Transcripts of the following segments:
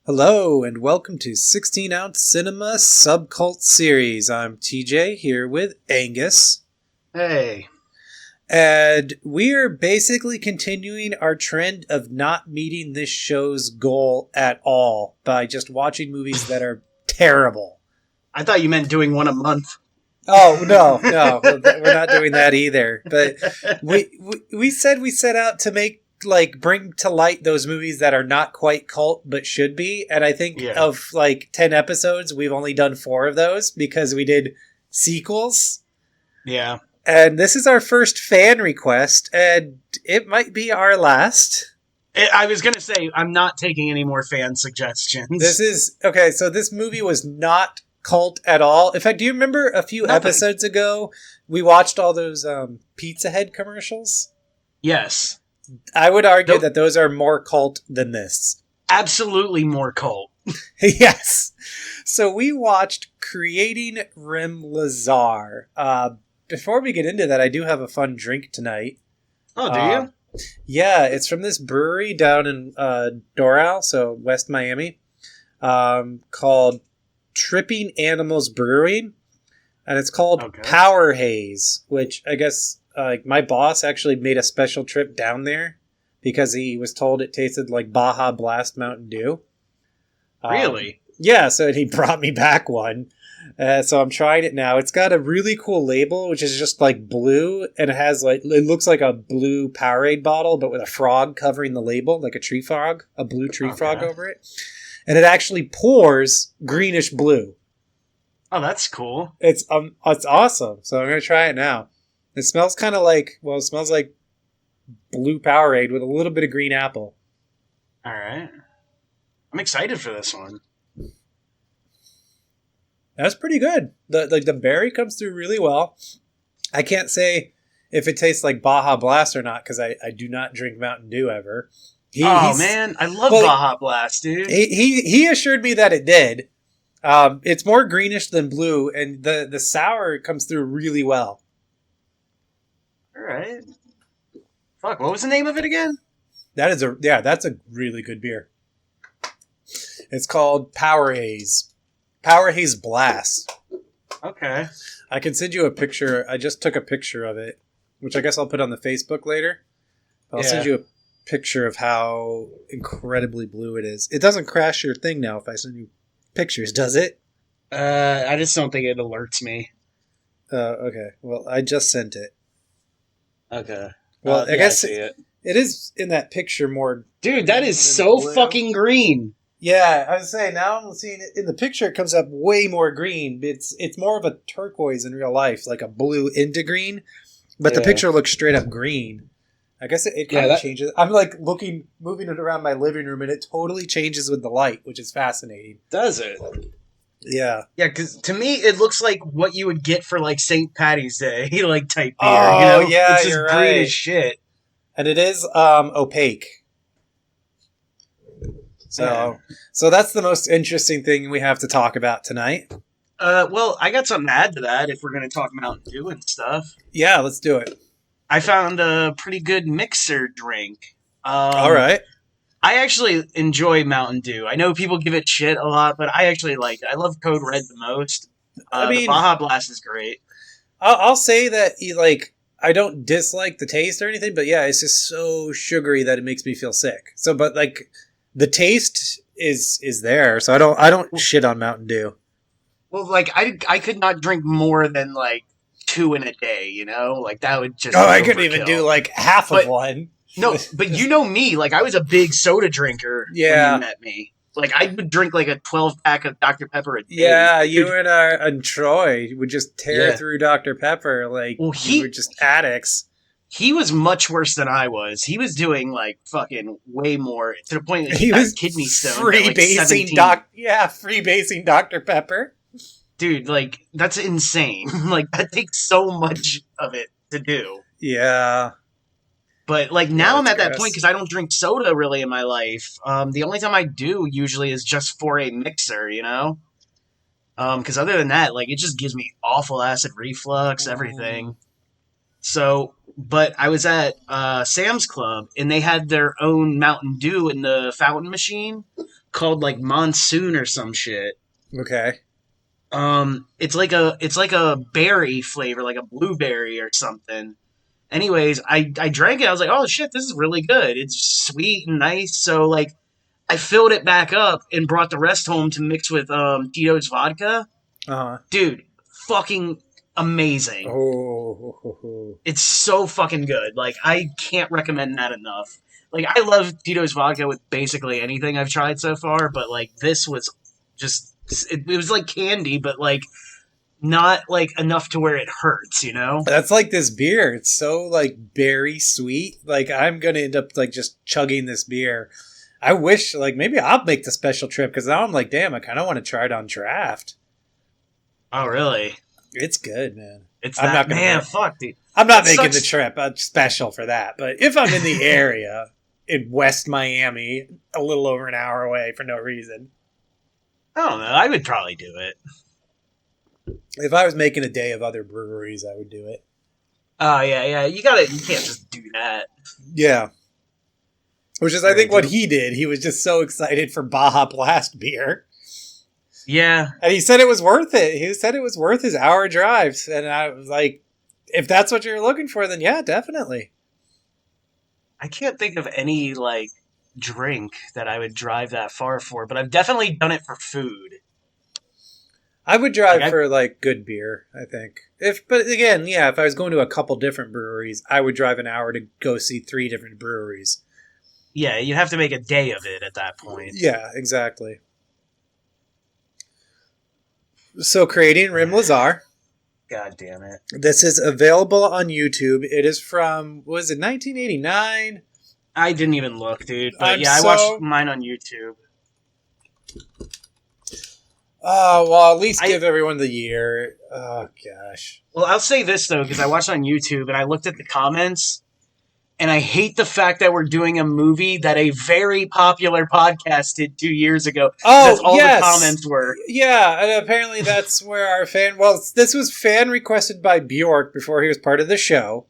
Hello and welcome to 16 Ounce Cinema Subcult Series. I'm TJ here with Angus. Hey. And we are basically continuing our trend of not meeting this show's goal at all by just watching movies that are terrible. I thought you meant doing one a month. Oh, no, we're not doing that either. But we said we set out to bring to light those movies that are not quite cult but should be, and I think of 10 episodes we've only done 4 of those because we did sequels. Yeah. And this is our first fan request, and it might be our last. I was going to say, I'm not taking any more fan suggestions. So this movie was not cult at all. In fact, do you remember a few episodes ago we watched all those Pizza Head commercials? Yes. I would argue that those are more cult than this. Absolutely more cult. Yes. So we watched Creating Rem Lazar. Before we get into that, I do have a fun drink tonight. Oh, do you? Yeah, it's from this brewery down in Doral, so West Miami, called Tripping Animals Brewing. And it's called Power Haze, which I guess... my boss actually made a special trip down there because he was told it tasted like Baja Blast Mountain Dew. Really? Yeah, so he brought me back one. So I'm trying it now. It's got a really cool label, which is just like blue, and it has it looks like a blue Powerade bottle, but with a frog covering the label, like a tree frog, a blue tree frog over it. And it actually pours greenish blue. Oh, that's cool. It's awesome. So I'm going to try it now. It smells kind of it smells like blue Powerade with a little bit of green apple. All right. I'm excited for this one. That's pretty good. The berry comes through really well. I can't say if it tastes like Baja Blast or not because I do not drink Mountain Dew ever. Man, I love Baja Blast, dude. He assured me that it did. It's more greenish than blue, and the sour comes through really well. All right. Fuck, what was the name of it again? That's a really good beer. It's called Power Haze. Power Haze Blast. Okay. I can send you a picture. I just took a picture of it, which I guess I'll put on the Facebook later. I'll send you a picture of how incredibly blue it is. It doesn't crash your thing now if I send you pictures, does it? I just don't think it alerts me. Okay. Well, I just sent it. Okay. Well, I guess I see it. It is in that picture more. Dude, that is so blue. Fucking green. Yeah, I was saying, now I'm seeing it in the picture. It comes up way more green. It's more of a turquoise in real life, like a blue into green. But the picture looks straight up green. I guess it kind of changes. I'm moving it around my living room, and it totally changes with the light, which is fascinating. Does it? Yeah. Yeah, because to me, it looks like what you would get for St. Patty's Day, type beer. Oh, yeah, it's just you're green right. as shit. And it is opaque. So that's the most interesting thing we have to talk about tonight. Well, I got something to add to that if we're going to talk Mountain Dew and stuff. Yeah, let's do it. I found a pretty good mixer drink. All right. I actually enjoy Mountain Dew. I know people give it shit a lot, but I actually like it. I love Code Red the most. The Baja Blast is great. I'll say that I don't dislike the taste or anything, but yeah, it's just so sugary that it makes me feel sick. So, but the taste is there, so I don't shit on Mountain Dew. Well, I could not drink more than 2 in a day. That would just. Oh, I couldn't even do half of one. No, but you know me. I was a big soda drinker when you met me. I would drink a 12-pack of Dr. Pepper a day. Yeah, you and Troy would just tear through Dr. Pepper. We were just addicts. He was much worse than I was. He was doing fucking way more to the point that he was got kidney stone. Freebasing freebasing Dr. Pepper. Dude, that's insane. That takes so much of it to do. Yeah. But now I'm at that point because I don't drink soda really in my life. The only time I do usually is just for a mixer, Because other than that, it just gives me awful acid reflux, everything. So, but I was at Sam's Club, and they had their own Mountain Dew in the fountain machine. called like Monsoon or some shit. Okay. It's like a berry flavor, like a blueberry or something. Anyways, I drank it. I was like, oh shit, this is really good. It's sweet and nice. So like, I filled it back up and brought the rest home to mix with Tito's vodka. Dude, fucking amazing. Oh, it's so fucking good. Like, I can't recommend that enough. Like, I love Tito's vodka with basically anything I've tried so far, but like this was just it was like candy, but like not like enough to where it hurts, you know? That's like this beer. It's so like berry sweet. Like I'm gonna end up like just chugging this beer. I wish like maybe I'll make the special trip because now I'm like, damn, I kind of want to try it on draft. Oh, really? It's good, man. It's I'm not man. Fuck, dude. I'm not making the trip special for that. But if I'm in the area in West Miami, a little over an hour away for no reason, I don't know. I would probably do it. If I was making a day of other breweries, I would do it. Oh, yeah. You can't just do that. Yeah. Which is, I think, what he did. He was just so excited for Baja Blast beer. Yeah. And he said it was worth it. He said it was worth his hour drive. And I was like, if that's what you're looking for, then yeah, definitely. I can't think of any, like, drink that I would drive that far for, but I've definitely done it for food. I would drive for like good beer, I think. But again, yeah, if I was going to a couple different breweries, I would drive an hour to go see 3 different breweries. Yeah, you'd have to make a day of it at that point. Yeah, exactly. So, Creating Rem Lazar. God damn it. This is available on YouTube. It is from, was it 1989? I didn't even look, dude. But I watched mine on YouTube. Well, at least give everyone the year. Oh, gosh. Well, I'll say this, though, because I watched on YouTube and I looked at the comments, and I hate the fact that we're doing a movie that a very popular podcast did 2 years ago. Oh, that's all the comments were. Yeah, and apparently that's where our this was fan requested by Bjork before he was part of the show.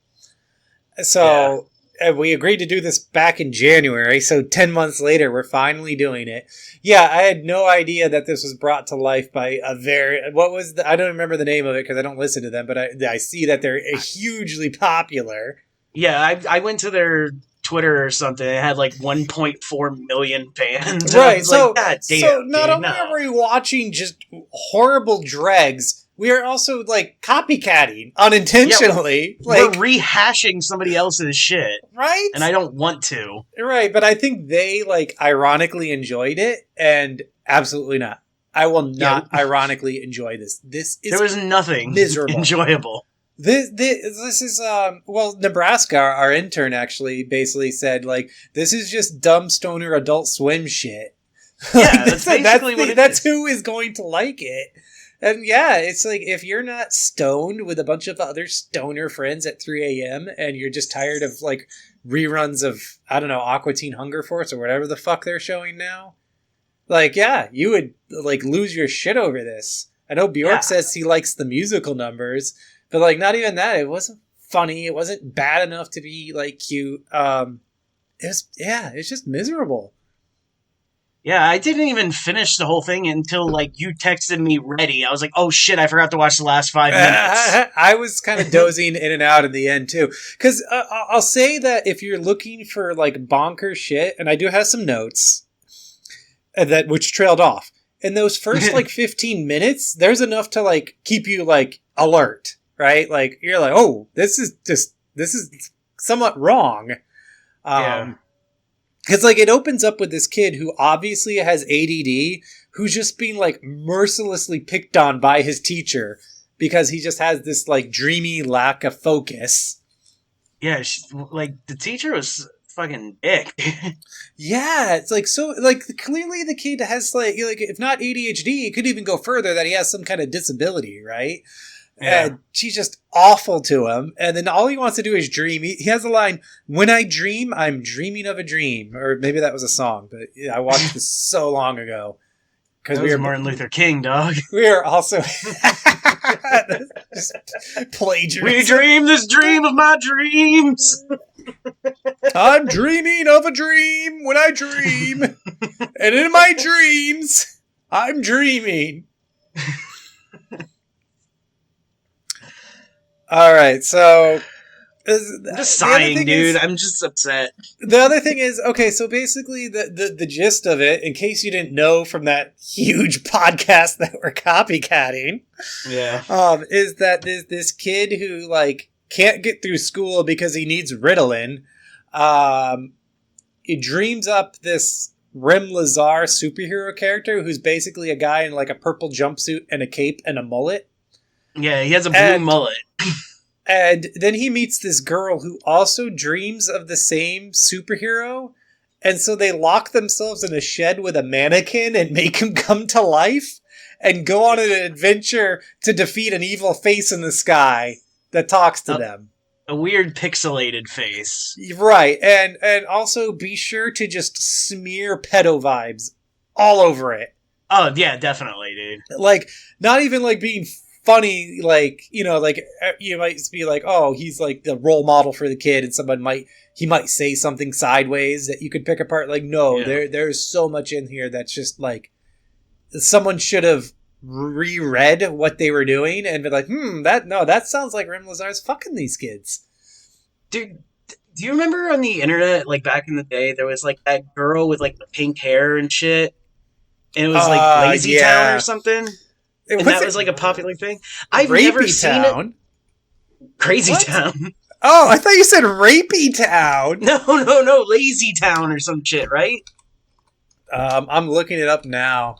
So... And we agreed to do this back in January, so 10 months later, we're finally doing it. Yeah, I had no idea that this was brought to life by a I don't remember the name of it because I don't listen to them, but I see that they're hugely popular. Yeah, I went to their Twitter or something. It had like 1.4 million fans. Right, so, like, God damn, so not only are we watching just horrible dregs, we are also, like, copycatting unintentionally. Yeah, we're rehashing somebody else's shit. Right? And I don't want to. Right, but I think they, like, ironically enjoyed it, and absolutely not. I will not ironically enjoy this. This is There was nothing miserable. Enjoyable. This is, Nebraska, our intern, actually basically said, like, this is just dumb stoner Adult Swim shit. Yeah, that's basically what it is. That's who is going to like it. And yeah, it's like, if you're not stoned with a bunch of other stoner friends at 3 a.m. and you're just tired of, like, reruns of, I don't know, Aqua Teen Hunger Force or whatever the fuck they're showing now, like, yeah, you would, like, lose your shit over this. I know Bjork says he likes the musical numbers, but, like, not even that. It wasn't funny. It wasn't bad enough to be, like, cute. It's just miserable. Yeah, I didn't even finish the whole thing until, like, you texted me ready. I was like, oh shit, I forgot to watch the last 5 minutes. I was kind of dozing in and out at the end, too. Because I'll say that if you're looking for, like, bonkers shit, and I do have some notes which trailed off. In those first, like, 15 minutes, there's enough to, like, keep you, like, alert, right? Like, you're like, oh, this is somewhat wrong. Because, like, it opens up with this kid who obviously has ADD, who's just being, like, mercilessly picked on by his teacher because he just has this, like, dreamy lack of focus. Yeah, like, the teacher was fucking dick. Yeah, it's like, so, like, clearly the kid has, like, if not ADHD, it could even go further that he has some kind of disability, right? Yeah. And she's just awful to him. And then all he wants to do is dream. He has a line, when I dream, I'm dreaming of a dream. Or maybe that was a song, but I watched this so long ago. Because we were Martin Luther King, dog. We are also... Just plagiarism. We dream this dream of my dreams. I'm dreaming of a dream when I dream. And in my dreams, I'm dreaming. All right, so... I'm just sighing, dude. I'm just upset. The other thing is, okay, so basically the gist of it, in case you didn't know from that huge podcast that we're copycatting, is that this kid who, like, can't get through school because he needs Ritalin, he dreams up this Rem Lazar superhero character who's basically a guy in, like, a purple jumpsuit and a cape and a mullet. Yeah, he has a blue mullet. And then he meets this girl who also dreams of the same superhero. And so they lock themselves in a shed with a mannequin and make him come to life and go on an adventure to defeat an evil face in the sky that talks to them. A weird pixelated face. Right. And also be sure to just smear pedo vibes all over it. Oh, yeah, definitely, dude. Like, not even like being funny, like, you know, like, you might be like, oh, he's like the role model for the kid, and someone might say something sideways that you could pick apart. Like, no, there's so much in here that's just like, someone should have reread what they were doing and been like, that sounds like Rem Lazar's fucking these kids. Dude, do you remember on the internet, like back in the day, there was like that girl with like the pink hair and shit, and it was like Lazy Town or something? And that was like a popular thing. I've never seen it. Crazy Town. Oh, I thought you said Rapey Town. No, Lazy Town or some shit, right? I'm looking it up now.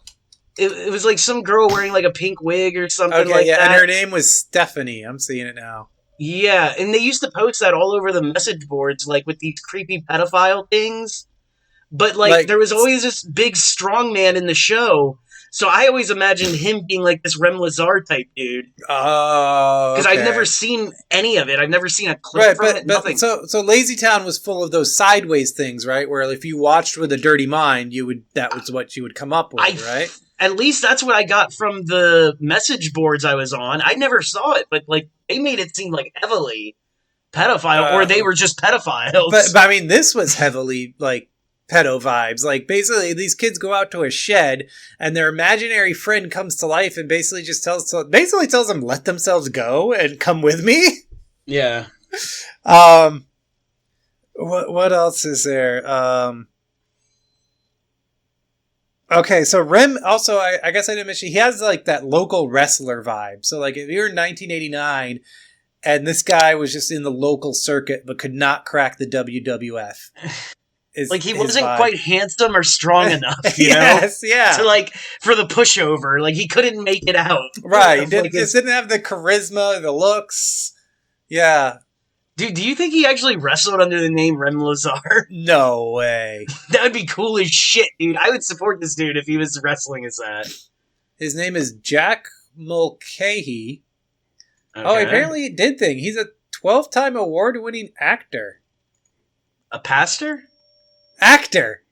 It was like some girl wearing like a pink wig or something like that. And her name was Stephanie. I'm seeing it now. Yeah, and they used to post that all over the message boards, like with these creepy pedophile things. But like there was always this big strong man in the show. So I always imagined him being like this Rem Lazar type dude. Oh, because I've never seen any of it. I've never seen a clip from it. Nothing. So Lazy Town was full of those sideways things, right? Where if you watched with a dirty mind, that was what you would come up with, right? At least that's what I got from the message boards I was on. I never saw it, but like they made it seem like heavily pedophile, or they were just pedophiles. But I mean, this was heavily like pedo vibes. Like, basically these kids go out to a shed and their imaginary friend comes to life and basically just tells them let themselves go and come with me. Yeah. What else is there? Okay, so Rem also, I guess I didn't mention, he has like that local wrestler vibe. So like if you're in 1989 and this guy was just in the local circuit but could not crack the WWF. Like he wasn't quite handsome or strong enough, you know? Yeah. To like, for the pushover, like he couldn't make it out. Right, he just didn't have the charisma, the looks. Yeah. Dude, do you think he actually wrestled under the name Rem Lazar? No way. That would be cool as shit, dude. I would support this dude if he was wrestling as that. His name is Jack Mulcahy. Okay. Oh, apparently he did thing. He's a 12-time award-winning actor. A pastor? Actor.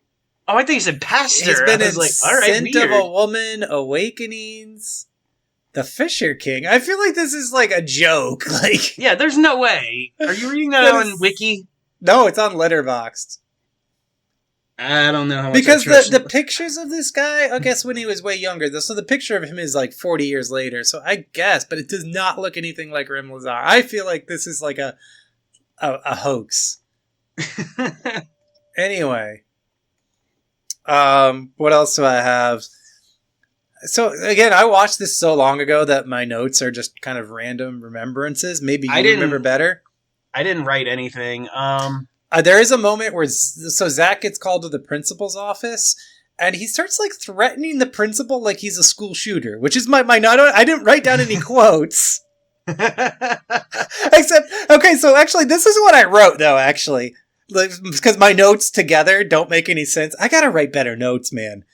Oh, I think you said pastor. He's been in like, all right, Scent of a Woman, Awakenings, The Fisher King. I feel like this is like a joke. Like, yeah, there's no way. Are you reading that on Wiki? No, it's on Letterboxd. I don't know how much because the pictures of this guy, I guess when he was way younger, so the picture of him is like 40 years later, so I guess, but it does not look anything like Rem Lazar. I feel like this is like a hoax. Anyway, what else do I have? So again, I watched this so long ago that my notes are just kind of random remembrances. Maybe you remember better. I didn't write anything. There is a moment where Zach gets called to the principal's office, and he starts like threatening the principal like he's a school shooter, which is my note. I didn't write down any quotes. Except, okay, so actually, this is what I wrote though. Actually. Because my notes together don't make any sense. I gotta write better notes, man.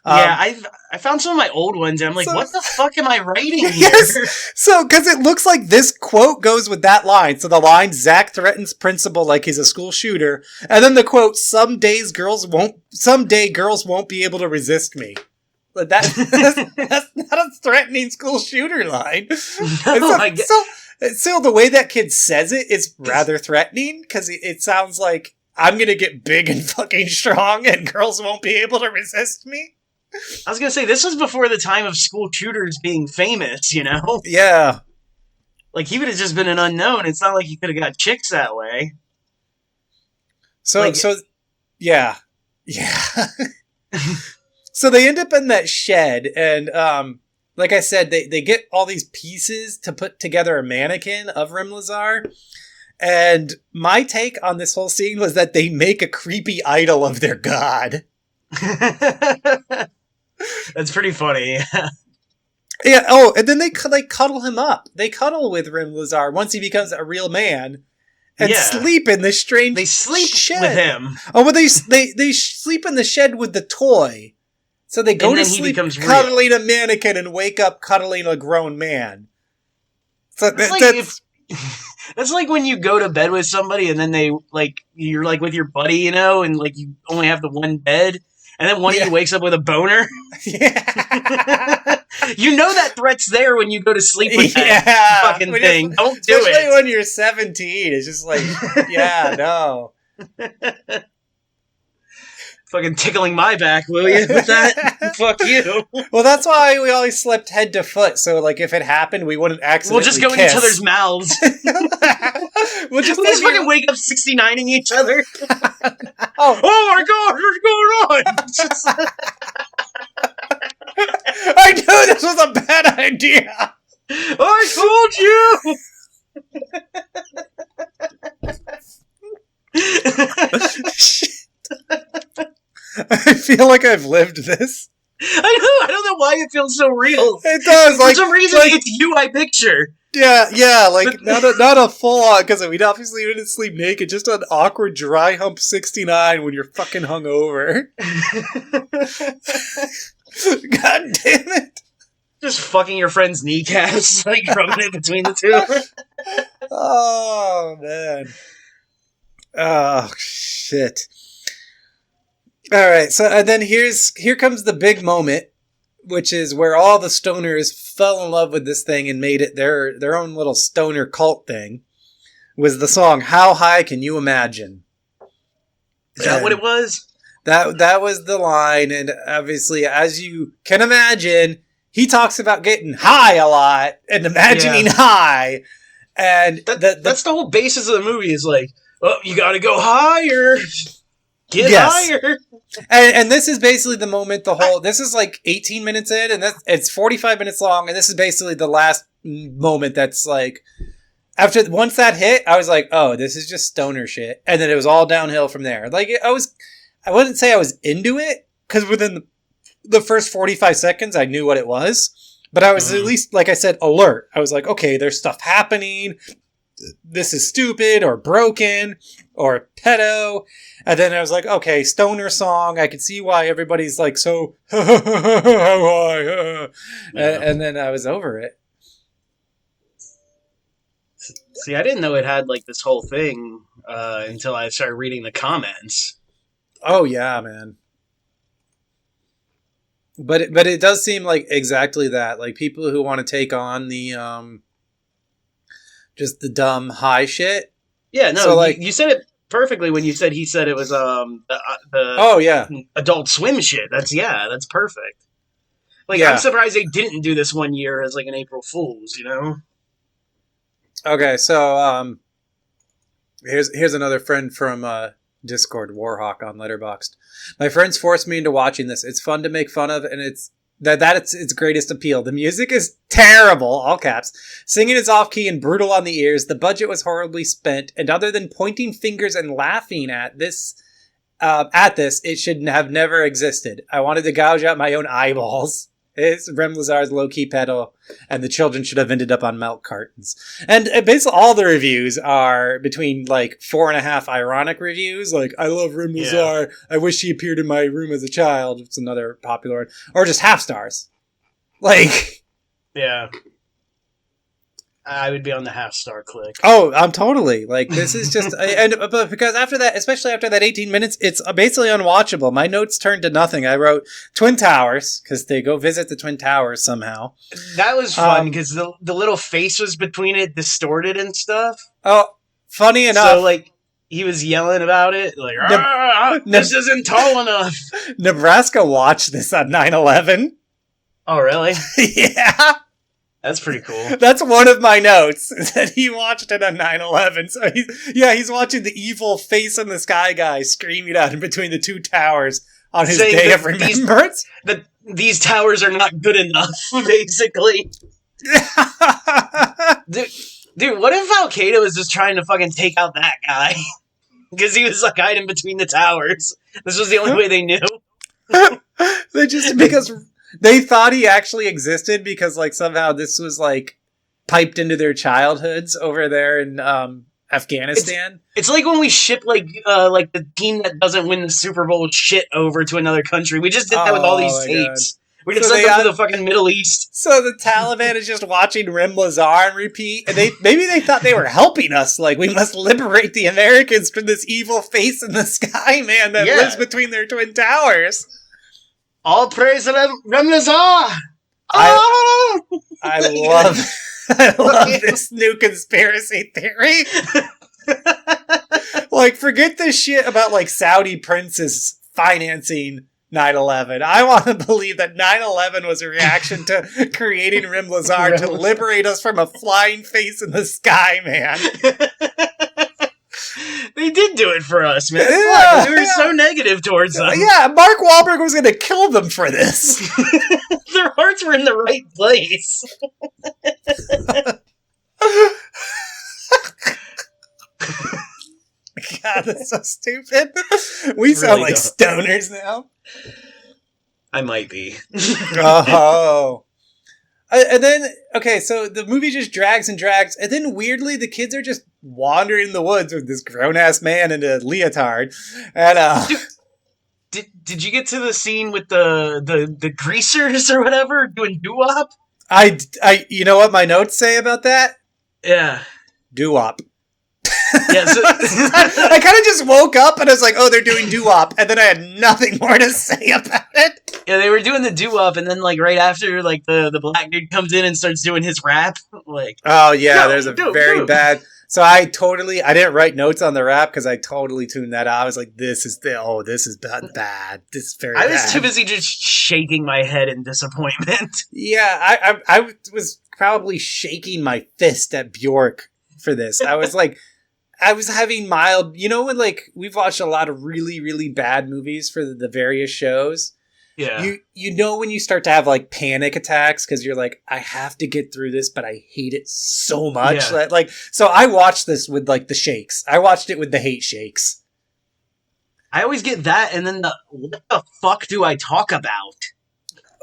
Yeah, I found some of my old ones, and I'm like, what the fuck am I writing here? Yes! So, because it looks like this quote goes with that line. So the line, Zach threatens principal like he's a school shooter. And then the quote, someday girls won't be able to resist me. But that's not a threatening school shooter line. No, So the way that kid says it is rather threatening, because it sounds like I'm going to get big and fucking strong and girls won't be able to resist me. I was going to say, this was before the time of school shooters being famous, you know? Yeah. Like, he would have just been an unknown. It's not like he could have got chicks that way. So yeah. So they end up in that shed, and like I said, they get all these pieces to put together a mannequin of Rem Lazar. And my take on this whole scene was that they make a creepy idol of their god. That's pretty funny. Yeah. Oh, and then they cuddle him up. They cuddle with Rem Lazar once he becomes a real man, and sleep in this strange. They sleep shed with him. Oh, but they sleep in the shed with the toy. So they go to sleep cuddling a mannequin and wake up cuddling a grown man. So that's like when you go to bed with somebody and then you're like with your buddy, you know, and like you only have the one bed, and then one of you wakes up with a boner. Yeah. You know that threat's there when you go to sleep with that fucking thing. Don't do it. Especially when you're 17. It's just like, yeah, no. Fucking tickling my back, will you? With that? Fuck you. Well, that's why we always slept head to foot. So, like, if it happened, we wouldn't accidentally We'll just go in each other's mouths. We'll just fucking wake up 69ing each other. Oh my god, what's going on? I knew this was a bad idea. I told you. I feel like I've lived this. I know. I don't know why it feels so real. It does. For some reason, it's you I picture. Yeah. Like not a full on, because we obviously didn't sleep naked. Just an awkward dry hump 69 when you're fucking hungover. God damn it! Just fucking your friend's kneecaps, like rubbing it between the two. Oh man. Oh shit. All right, so and then here comes the big moment, which is where all the stoners fell in love with this thing and made it their own little stoner cult thing. Was the song "How High Can You Imagine"? Is that what it was? That was the line, and obviously, as you can imagine, he talks about getting high a lot and imagining high, and that's the whole basis of the movie. Is like, oh, you got to go higher. Get higher. And this is basically the moment this is like 18 minutes in, and it's 45 minutes long, and this is basically the last moment that's like, once that hit, I was like, oh, this is just stoner shit. And then it was all downhill from there. Like, I wouldn't say I was into it, because within the first 45 seconds, I knew what it was. But I was at least, like I said, alert. I was like, okay, there's stuff happening. This is stupid or broken or pedo. And then I was like, okay, stoner song. I can see why everybody's like so and then I was over it. See, I didn't know it had like this whole thing until I started reading the comments. Oh yeah, man. But it does seem like exactly that. Like people who want to take on the just the dumb high shit. Yeah, no, so like you said it perfectly when you said he said it was the Adult Swim shit. That's perfect. Like I'm surprised they didn't do this one year as like an April Fool's, you know? Okay, so here's another friend from Discord, Warhawk on Letterboxd. My friends forced me into watching this. It's fun to make fun of, and it's its greatest appeal. The music is terrible, all caps. Singing is off-key and brutal on the ears. The budget was horribly spent, and other than pointing fingers and laughing at this, it should have never existed. I wanted to gouge out my own eyeballs. It's Rem Lazar's low-key pedal, and the children should have ended up on milk cartons. And basically all the reviews are between, like, 4.5 ironic reviews, like, I love Rem Lazar, I wish he appeared in my room as a child, it's another popular one, or just half stars. Like... Yeah. I would be on the half-star click. Oh, I'm totally like this is just but because after that, especially after that 18 minutes, it's basically unwatchable. My notes turned to nothing. I wrote Twin Towers because they go visit the Twin Towers somehow. That was fun because the little face was between it distorted and stuff. Oh, funny enough, so like he was yelling about it like this isn't tall enough. Nebraska watched this on 9/11. Oh, really? Yeah. That's pretty cool. That's one of my notes, is that he watched it on 9/11. So he's watching the evil face in the sky guy screaming out in between the two towers on his day of remembrance. These towers are not good enough, basically. Dude, what if Al-Qaeda was just trying to fucking take out that guy? Because he was like hiding between the towers. This was the only way they knew. Because they thought he actually existed because like somehow this was like piped into their childhoods over there in Afghanistan. It's like when we ship like the team that doesn't win the Super Bowl shit over to another country. We just did that with all these tapes. We just sent them to the fucking Middle East. So the Taliban is just watching Rem Lazar on repeat, and maybe they thought they were helping us. Like, we must liberate the Americans from this evil face in the sky man that lives between their twin towers. All praise Rem Lazar! I love this new conspiracy theory. Like, forget this shit about, like, Saudi princes financing 9/11. I want to believe that 9/11 was a reaction to creating Rem Lazar to liberate us from a flying face in the sky, man. They did do it for us, man. Yeah, we were so negative towards them. Yeah, Mark Wahlberg was going to kill them for this. Their hearts were in the right place. God, that's so stupid. We sound like stoners now. I might be. Oh. And then, okay, so the movie just drags and drags, and then weirdly the kids are just wandering in the woods with this grown-ass man in a leotard. And Did you get to the scene with the greasers or whatever doing doo-wop? You know what my notes say about that? Yeah. Doo-wop. Yeah, so I kind of just woke up and I was like, oh, they're doing doo-wop, and then I had nothing more to say about it. Yeah, they were doing the doo-wop, and then like right after, like the black dude comes in and starts doing his rap. Like, oh yeah, there's a very bad. So I didn't write notes on the rap because I totally tuned that out. I was like, this is bad. This is very bad. I was too busy just shaking my head in disappointment. Yeah, I was probably shaking my fist at Bjork for this. I was like, I was having mild, you know, when like we've watched a lot of really, really bad movies for the various shows. Yeah. You know when you start to have like panic attacks because you're like, I have to get through this, but I hate it so much. Yeah. Like, so I watched this with like the shakes. I watched it with the hate shakes. I always get that, and then what the fuck do I talk about?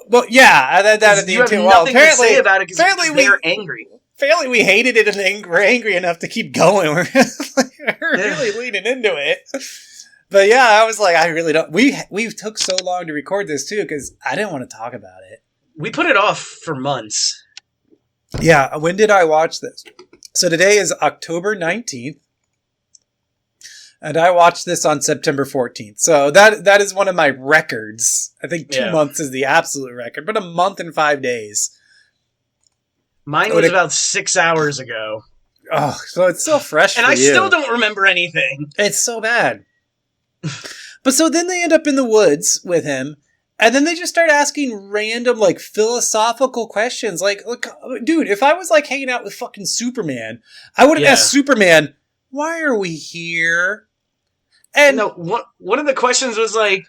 Well, yeah, that at the you have too. nothing Well, apparently, to say about it because they're angry. Apparently, we hated it and we're angry enough to keep going. We're really leaning into it. But yeah, I was like, I really don't. We took so long to record this too because I didn't want to talk about it. We put it off for months. Yeah, when did I watch this? So today is October 19th. And I watched this on September 14th. So that is one of my records. I think 2 months is the absolute record, but a month and 5 days. Mine was about 6 hours ago. Oh, so it's so fresh and for I you. still don't remember anything. It's so bad. But so then they end up in the woods with him, and then they just start asking random, like, philosophical questions. Like, look, dude, if I was, like, hanging out with fucking Superman, I would have asked Superman, why are we here? And no, one of the questions was like,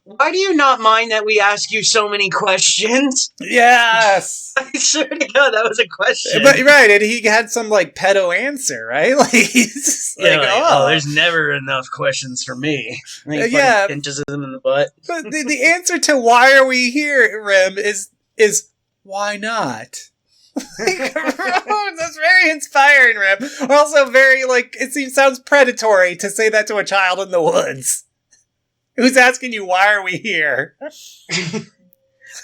why do you not mind that we ask you so many questions? Yes. I swear to God, that was a question. But, right, and he had some, like, pedo answer, right? Like, he's like, oh, there's never enough questions for me. Yeah. Pinches him in the butt. But the answer to why are we here, Rem, is why not? That's very inspiring, Rem. Also very, like, sounds predatory to say that to a child in the woods. Who's asking you, why are we here?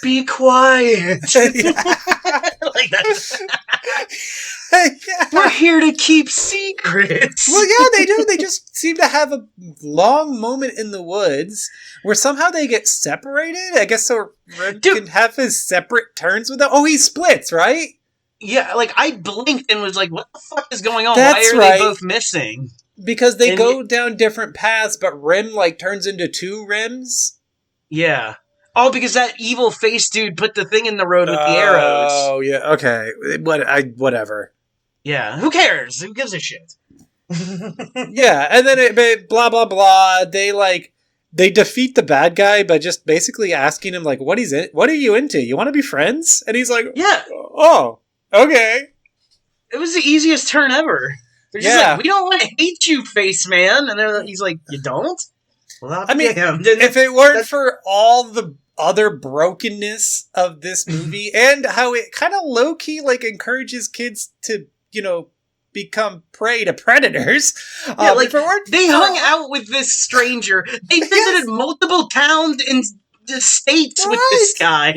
Be quiet. Like that. Yeah. We're here to keep secrets. Well, yeah, they do. They just seem to have a long moment in the woods where somehow they get separated. I guess so Red can have his separate turns with them. Oh, he splits, right? Yeah, like, I blinked and was like, what the fuck is going on? That's Why are they both missing? Because they go down different paths, but Rem, like, turns into two Rems. Yeah. Oh, because that evil face dude put the thing in the road with the arrows. Oh, yeah, okay. Whatever. Yeah, who cares? Who gives a shit? Yeah, and then blah, blah, blah. They defeat the bad guy by just basically asking him, like, what are you into? You want to be friends? And he's like, yeah. Oh, okay. It was the easiest turn ever. They're just like, we don't want to hate you, face man. And he's like, you don't? Well, I mean, if it weren't for all the other brokenness of this movie and how it kind of low-key, like, encourages kids to, become prey to predators. Yeah, like, they hung out with this stranger. They visited multiple towns and states with this guy.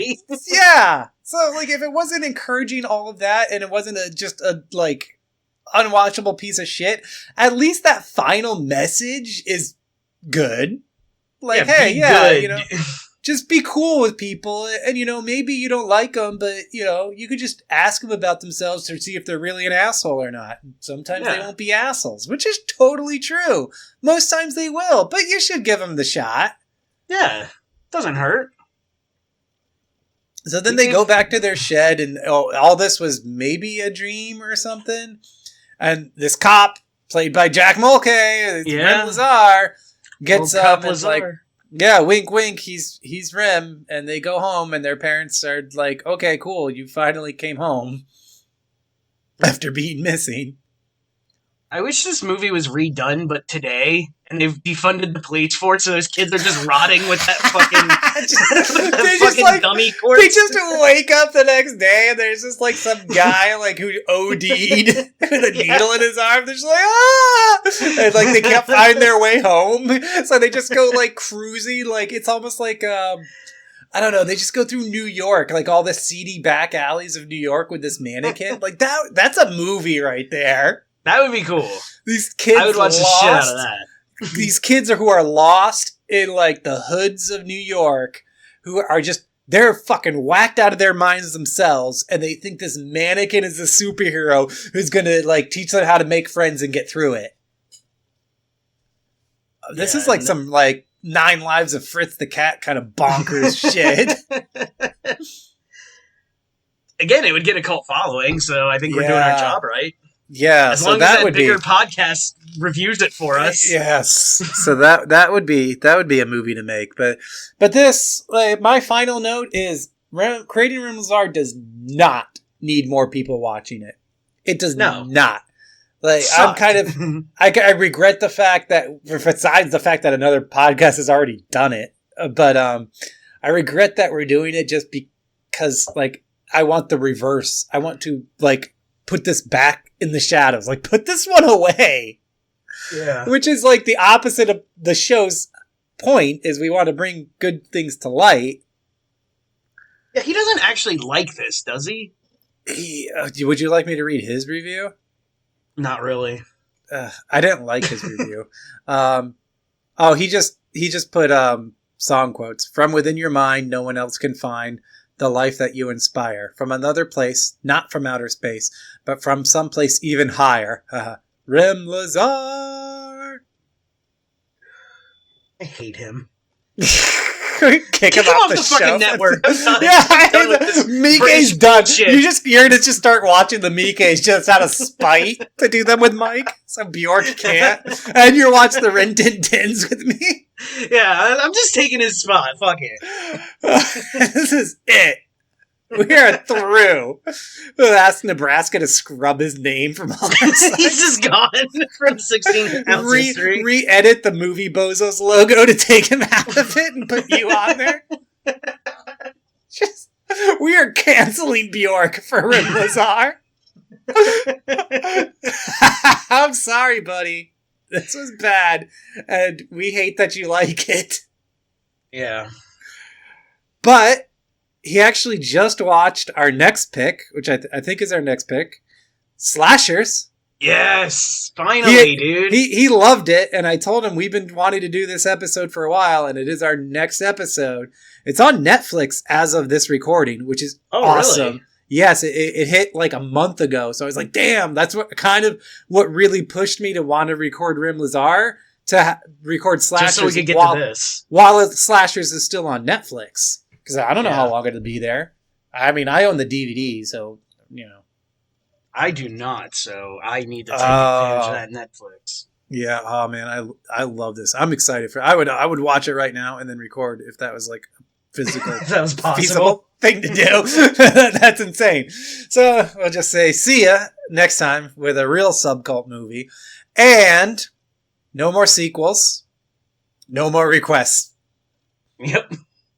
Yeah. So, like, if it wasn't encouraging all of that and it wasn't just a unwatchable piece of shit, at least that final message is good. Like, just be cool with people, and maybe you don't like them, but you could just ask them about themselves to see if they're really an asshole or not. Sometimes they won't be assholes, which is totally true. Most times they will, but you should give them the shot. Yeah, doesn't hurt. So then they go back to their shed, and all this was maybe a dream or something. And this cop, played by Jack Mulcahy, Rem Lazar, gets up and like, yeah, wink, wink, he's Rem, and they go home, and their parents are like, okay, cool, you finally came home after being missing. I wish this movie was redone, but today, and they've defunded the police force, so those kids are just rotting with that fucking dummy corpse. They just wake up the next day, and there's just like some guy like who OD'd with a needle in his arm. They're just like, ah! And like they can't find their way home, so they just go like cruising. Like it's almost like I don't know. They just go through New York, like all the seedy back alleys of New York with this mannequin. Like that's a movie right there. That would be cool. These kids I would watch the shit out of that. These kids who are lost in like the hoods of New York, who are they're fucking whacked out of their minds themselves, and they think this mannequin is a superhero who's gonna like teach them how to make friends and get through it. This is like some like 9 Lives of Fritz the Cat kind of bonkers shit. Again, it would get a cult following, so I think we're doing our job right. Yeah, as long as that bigger podcast reviews it for us. Yes, so that would be a movie to make. But this, like, my final note is Creating Rem Lazar does not need more people watching it. It does not. Like I'm kind of I regret the fact that besides the fact that another podcast has already done it, but I regret that we're doing it just because like I want the reverse. I want to like put this back in the shadows. Like, put this one away. Yeah. Which is like the opposite of the show's point, is we want to bring good things to light. Yeah, he doesn't actually like this, does he? Would you like me to read his review? Not really. I didn't like his review. He just put song quotes. From within your mind, no one else can find the life that you inspire. From another place, not from outer space, but from someplace even higher. Rem Lazar. I hate him. Kick him off the fucking network. Mike's done. You're to just start watching the Mike's just out of spite to do them with Mike. So Bjork can't. And you're watching the Rin Tin Tins with me. Yeah, I'm just taking his spot. Fuck it. This is it. We are through. Ask Nebraska to scrub his name from all our sites. He's just gone from 16 ounce history. Re-edit the movie Bozos logo to take him out of it and put you on there. We are canceling Bjork for Rem Lazar. I'm sorry, buddy. This was bad, and we hate that you like it. Yeah. But he actually just watched our next pick, which I think is our next pick. slashers. Yes, finally, dude. He loved it, and I told him we've been wanting to do this episode for a while, and it is our next episode. It's on Netflix as of this recording, which is awesome. Really? Yes, it hit like a month ago, so I was like, damn, that's what really pushed me to want to record Rem Lazar, to record slashers. Just so we could get to this. While slashers is still on Netflix, because I don't know how long it'll be there. I mean, I own the DVD, so, you know. I do not, so I need to take advantage of that Netflix. Yeah, oh man, I love this. I'm excited for. I would watch it right now and then record if that was like a physical, that was possible feasible thing to do. That's insane. So we'll just say see ya next time with a real subcult movie, and no more sequels, no more requests. Yep,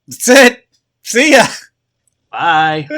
that's it. See ya. Bye.